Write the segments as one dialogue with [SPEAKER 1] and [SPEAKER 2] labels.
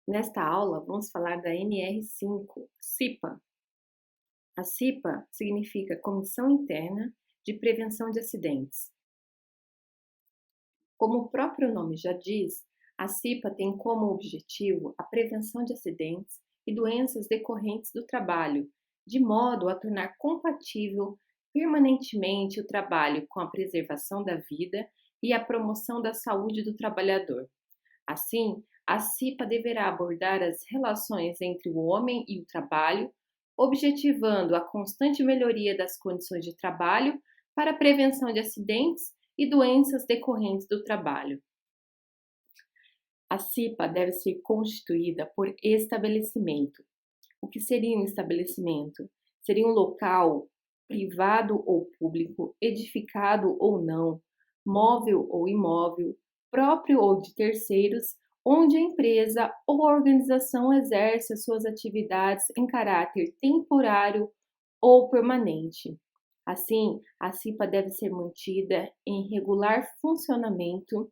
[SPEAKER 1] Nesta aula, vamos falar da NR5, CIPA. A CIPA significa Comissão Interna de Prevenção de Acidentes. Como o próprio nome já diz, a CIPA tem como objetivo a prevenção de acidentes e doenças decorrentes do trabalho, de modo a tornar compatível permanentemente o trabalho com a preservação da vida e a promoção da saúde do trabalhador. Assim, a CIPA deverá abordar as relações entre o homem e o trabalho, objetivando a constante melhoria das condições de trabalho para a prevenção de acidentes e doenças decorrentes do trabalho. A CIPA deve ser constituída por estabelecimento. O que seria um estabelecimento? Seria um local, privado ou público, edificado ou não, móvel ou imóvel, próprio ou de terceiros, onde a empresa ou a organização exerce as suas atividades em caráter temporário ou permanente. Assim, a CIPA deve ser mantida em regular funcionamento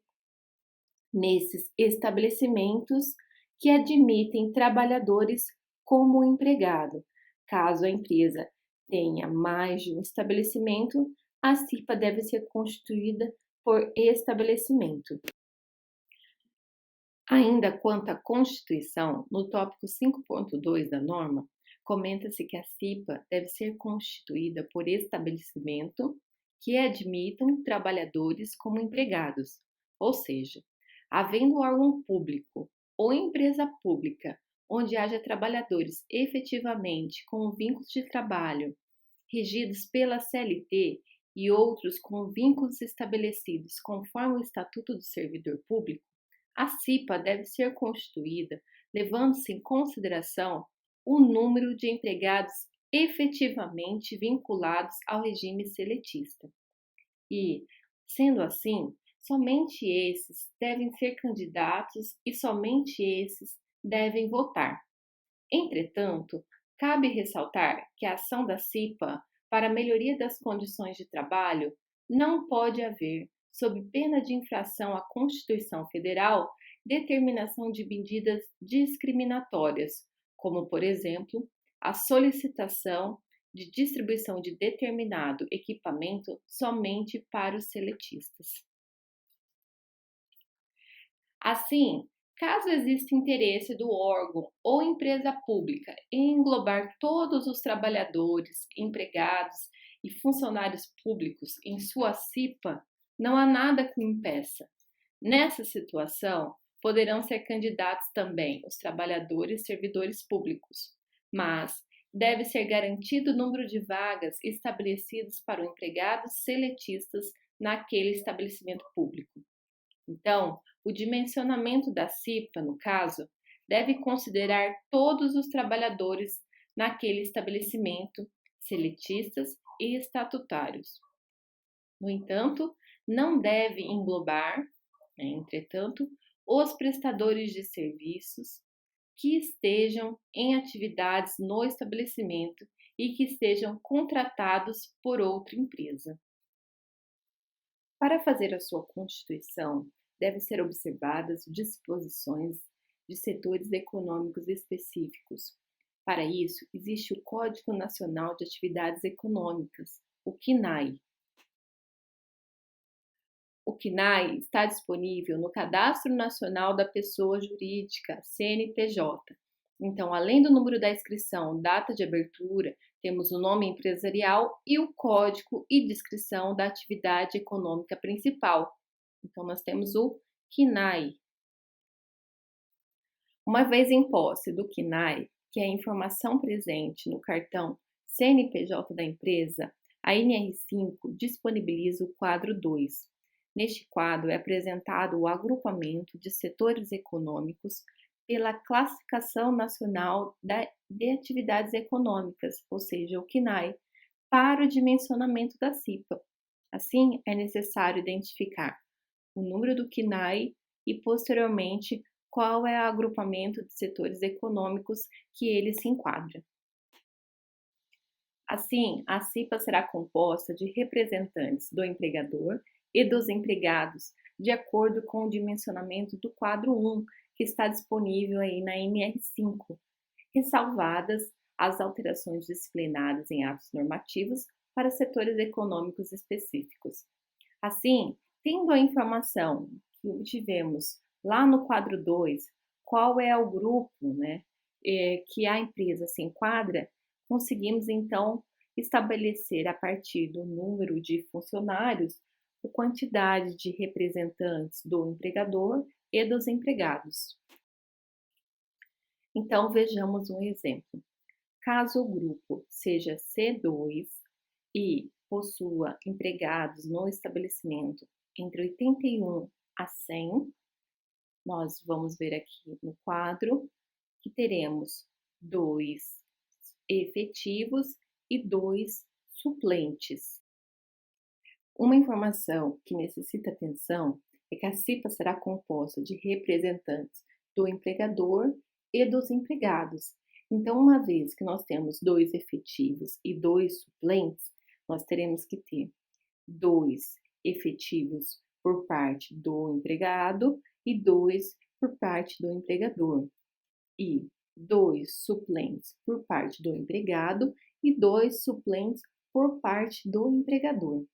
[SPEAKER 1] nesses estabelecimentos que admitem trabalhadores como empregado. Caso a empresa tenha mais de um estabelecimento, a CIPA deve ser constituída por estabelecimento. Ainda quanto à Constituição, no tópico 5.2 da norma, comenta-se que a CIPA deve ser constituída por estabelecimento que admitam trabalhadores como empregados, ou seja, havendo órgão público ou empresa pública onde haja trabalhadores efetivamente com vínculos de trabalho regidos pela CLT e outros com vínculos estabelecidos conforme o Estatuto do Servidor Público, a CIPA deve ser constituída levando-se em consideração o número de empregados efetivamente vinculados ao regime seletista. E, sendo assim, somente esses devem ser candidatos e somente esses devem votar. Entretanto, cabe ressaltar que a ação da CIPA para a melhoria das condições de trabalho não pode haver, sob pena de infração à Constituição Federal, determinação de medidas discriminatórias, como, por exemplo, a solicitação de distribuição de determinado equipamento somente para os seletistas. Assim, caso exista interesse do órgão ou empresa pública em englobar todos os trabalhadores, empregados e funcionários públicos em sua CIPA, não há nada que o impeça. Nessa situação, poderão ser candidatos também os trabalhadores e servidores públicos, mas deve ser garantido o número de vagas estabelecidos para os empregados seletistas naquele estabelecimento público. Então, o dimensionamento da CIPA, no caso, deve considerar todos os trabalhadores naquele estabelecimento, seletistas e estatutários. No entanto, não deve englobar, entretanto, os prestadores de serviços que estejam em atividades no estabelecimento e que estejam contratados por outra empresa. Para fazer a sua constituição, devem ser observadas disposições de setores econômicos específicos. Para isso, existe o Código Nacional de Atividades Econômicas, o CNAE. O CNAE está disponível no Cadastro Nacional da Pessoa Jurídica, CNPJ. Então, além do número da inscrição, data de abertura, temos o nome empresarial e o código e descrição da atividade econômica principal. Então, nós temos o CNAE. Uma vez em posse do CNAE, que é a informação presente no cartão CNPJ da empresa, a NR5 disponibiliza o quadro 2. Neste quadro é apresentado o agrupamento de setores econômicos pela Classificação Nacional de Atividades Econômicas, ou seja, o CNAE, para o dimensionamento da CIPA. Assim, é necessário identificar o número do CNAE e, posteriormente, qual é o agrupamento de setores econômicos que ele se enquadra. Assim, a CIPA será composta de representantes do empregador e dos empregados, de acordo com o dimensionamento do quadro 1, que está disponível aí na NR5, ressalvadas as alterações disciplinadas em atos normativos para setores econômicos específicos. Assim, tendo a informação que obtivemos lá no quadro 2, qual é o grupo, né, que a empresa se enquadra, conseguimos então estabelecer a partir do número de funcionários a quantidade de representantes do empregador e dos empregados. Então vejamos um exemplo. Caso o grupo seja C2 e possua empregados no estabelecimento entre 81 a 100, nós vamos ver aqui no quadro que teremos 2 efetivos e 2 suplentes. Uma informação que necessita atenção é que a CIPA será composta de representantes do empregador e dos empregados. Então, uma vez que nós temos 2 efetivos e 2 suplentes, nós teremos que ter 2 efetivos por parte do empregado e 2 por parte do empregador, e 2 suplentes por parte do empregado e 2 suplentes por parte do empregador.